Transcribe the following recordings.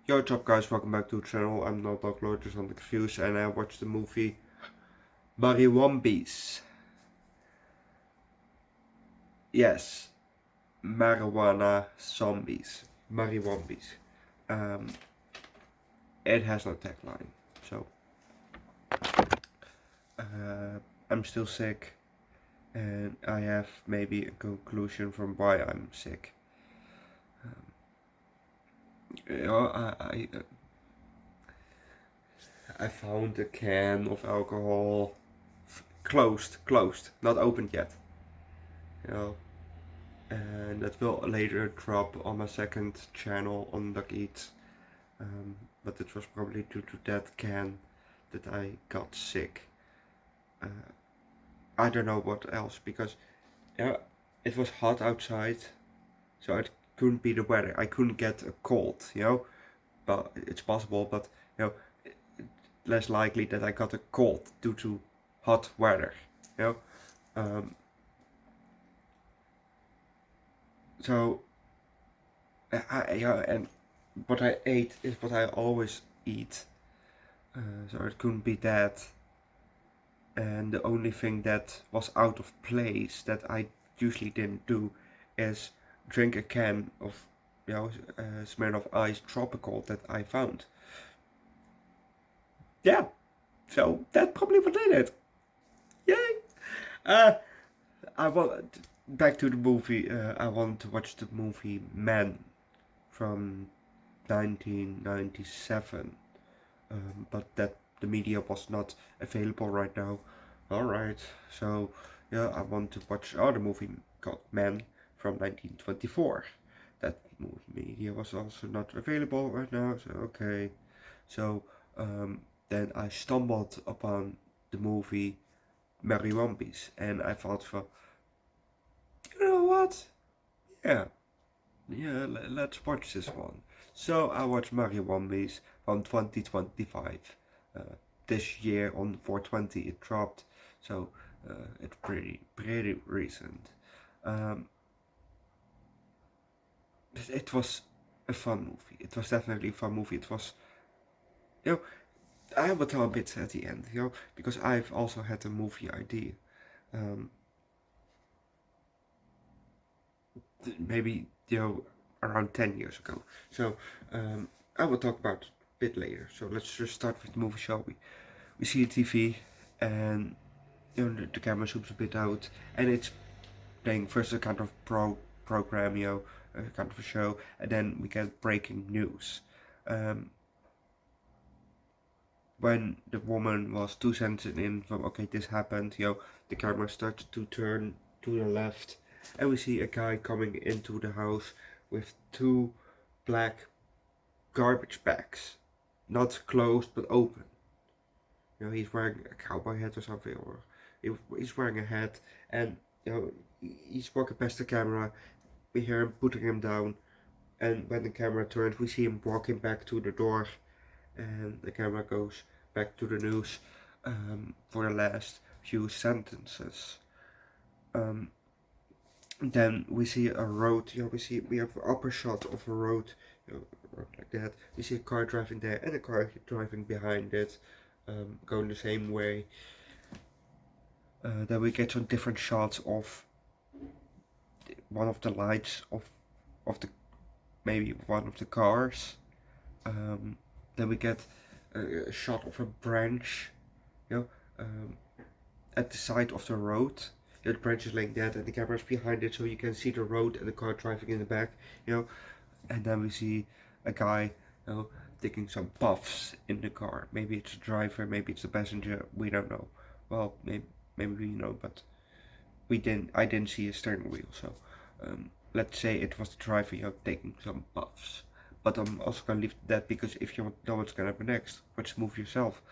Yo, what's up guys, welcome back to the channel. I'm Doggylicious on the reviews and I watched the movie Marijuambies. Yes, marijuana zombies. Marijuambies. Um, it has no tagline, so I'm still sick and I have maybe a conclusion from why I'm sick. You know, I found a can of alcohol closed, not opened yet. You know, and that will later drop on my second channel, Underdog Eats. But it was probably due to that can that I got sick. Uh, I don't know what else because yeah, it was hot outside, so it couldn't be the weather. I couldn't get a cold, But it's possible, but you know, less likely that I got a cold due to hot weather, you know. Um, so and what I ate is what I always eat, so it couldn't be that. And the only thing that was out of place that I usually didn't do is drink a can of, Smirnoff Ice Tropical that I found. Yeah, so that probably what I did. Yay! Uh, I want back to the movie. I want to watch the movie Man from 1997, but that the media was not available right now. Alright, so yeah, I want to watch other movie called Man from 1924. That media was also not available right now, so okay. So then I stumbled upon the movie Marijuambies, and I thought, for you know what? Yeah, let's watch this one. So I watched Marijuambies from 2025. Uh, this year on 420 it dropped, so it's pretty recent. Um, it was a fun movie. It was definitely a fun movie. It was, you know, I will tell a bit at the end, because I've also had a movie idea. Um, Maybe around 10 years ago. So I will talk about it a bit later. So let's just start with the movie, shall we? We see a TV and the camera zooms a bit out and it's playing first a kind of program, a kind of a show, and then we get breaking news. When the woman was 2 sentences in from okay this happened, the camera starts to turn to the left and we see a guy coming into the house with two black garbage bags, not closed but open. He's wearing a cowboy hat or something, or he's wearing a hat, and he's walking past the camera. We hear him putting him down, and when the camera turns, we see him walking back to the door, and the camera goes back to the news for the last few sentences. Then we see a road. We have an upper shot of a road, road like that. We see a car driving there and a car driving behind it, going the same way. Then we get some different shots of one of the lights of the maybe one of the cars. Then we get a shot of a branch, you know, at the side of the road. The branch is laying dead and the camera's behind it, so you can see the road and the car driving in the back, And then we see a guy, taking some puffs in the car. Maybe it's a driver, maybe it's a passenger. We don't know. Well, maybe we know, but I didn't see a steering wheel, so let's say it was the driver, taking some puffs. But I'm also gonna leave that because if you want to know what's gonna happen next, watch the movie yourself.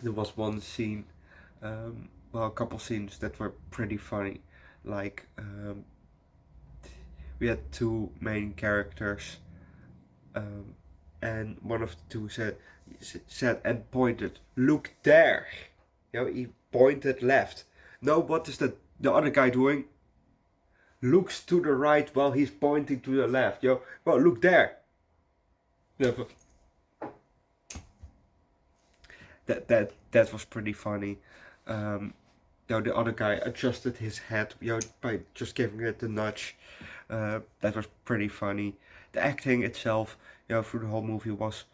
There was one scene, a couple scenes that were pretty funny. Like we had two main characters, and one of the two said and pointed, "Look there!" He pointed left. No, what is the other guy doing? looks to the right while he's pointing to the left. Well, look there. That was pretty funny. The other guy adjusted his head, by just giving it a nudge. That was pretty funny. The acting itself, through the whole movie was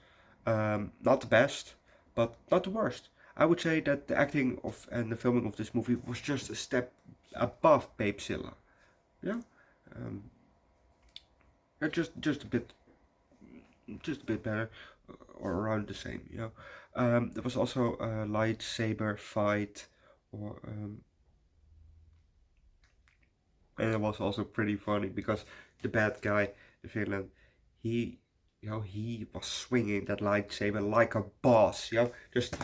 not the best, but not the worst. I would say that the acting of and the filming of this movie was just a step above Babezilla. Yeah, um, just a bit, better, or around the same. There was also a lightsaber fight, or and it was also pretty funny because the bad guy, the villain, he he was swinging that lightsaber like a boss. Just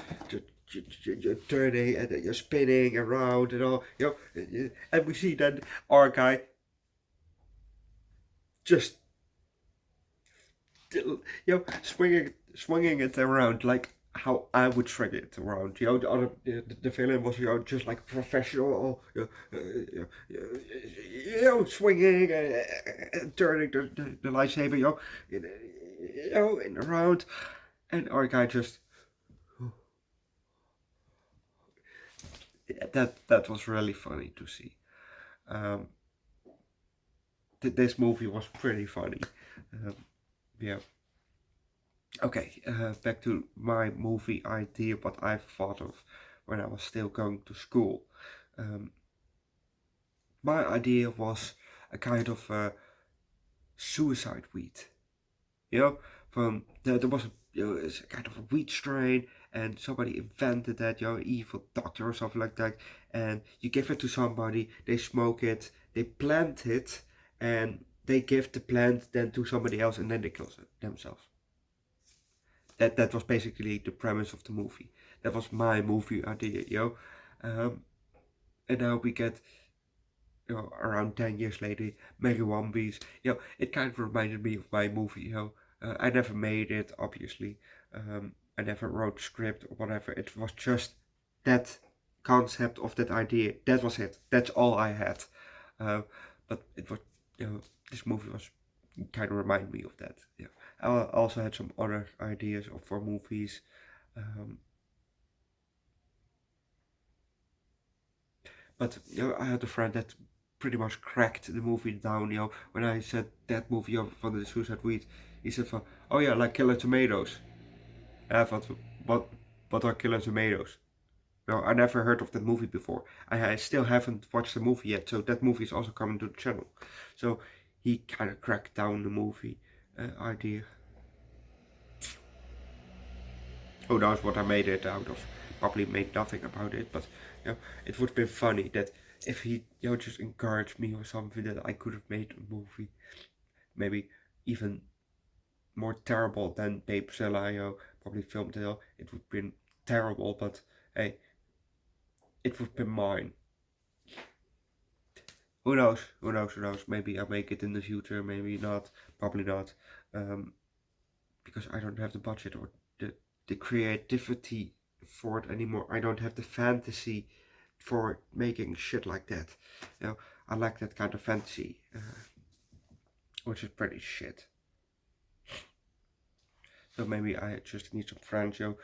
you're turning and you're spinning around and all. And we see then our guy just swinging it around like how I would swing it around. The villain was just like a professional, swinging and turning the lightsaber, and around, and our guy just that was really funny to see. Um, this movie was pretty funny. Um, yeah. Okay, back to my movie idea, what I thought of when I was still going to school. Um, my idea was a kind of suicide weed. You know, there was it's a kind of a weed strain, and somebody invented that, evil doctor or something like that, and you give it to somebody, they smoke it, they plant it, and they give the plant then to somebody else, and then they kill themselves. That was basically the premise of the movie. That was my movie idea. And now we get, around 10 years later, Marijuambies. It kind of reminded me of my movie. I never made it, obviously. I never wrote script or whatever. It was just that concept of that idea. That was it. That's all I had. But it was, this movie was kind of remind me of that. I also had some other ideas for movies. Um, but I had a friend that pretty much cracked the movie down. When I said that movie from the Suicide Weed, he said, "Oh yeah, like Killer Tomatoes." And I thought, what are Killer Tomatoes? No, I never heard of that movie before. I still haven't watched the movie yet, so that movie is also coming to the channel. So he kind of cracked down the movie idea. Who knows what I made it out of? Probably made nothing about it, but it would have been funny that if he just encouraged me or something, that I could have made a movie, maybe even more terrible than Babezilla. Probably filmed it. It would have been terrible, but hey, it would have been mine. Who knows? Who knows? Who knows? Maybe I'll make it in the future. Maybe not. Probably not. Because I don't have the budget or the creativity for it anymore. I don't have the fantasy for making shit like that. I like that kind of fantasy, which is pretty shit. So maybe I just need some friends, to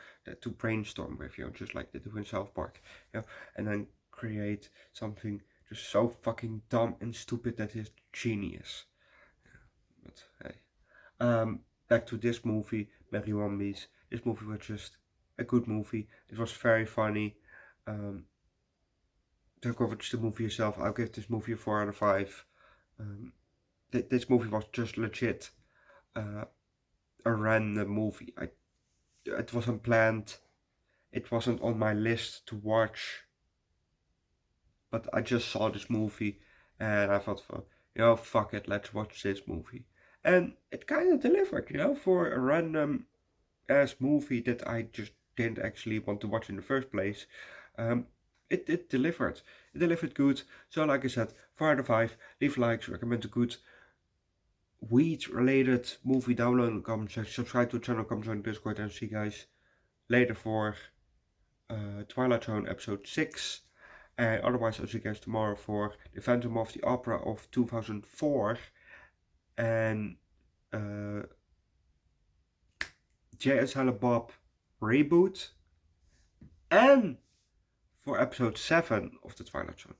brainstorm with, just like they do in South Park, and then create something just so fucking dumb and stupid that is genius. But hey, back to this movie, Marijuambies. This movie was just a good movie. It was very funny. To cover the movie itself, I'll give this movie a 4 out of 5. This movie was just legit a random movie. It wasn't planned. It wasn't on my list to watch. But I just saw this movie and I thought, fuck it, let's watch this movie. And it kind of delivered, for a random ass movie that I just didn't actually want to watch in the first place. It delivered. It delivered good. So like I said, 4 out of 5. Leave likes, recommend a good weed related movie, download in the comment section, subscribe to the channel, come join the Discord, and see you guys later for Twilight Zone episode 6. En otherwise I'll see you guys tomorrow voor The Phantom of the Opera of 2004. En Jay and Silent Bob reboot. En voor episode 7 of The Twilight Zone.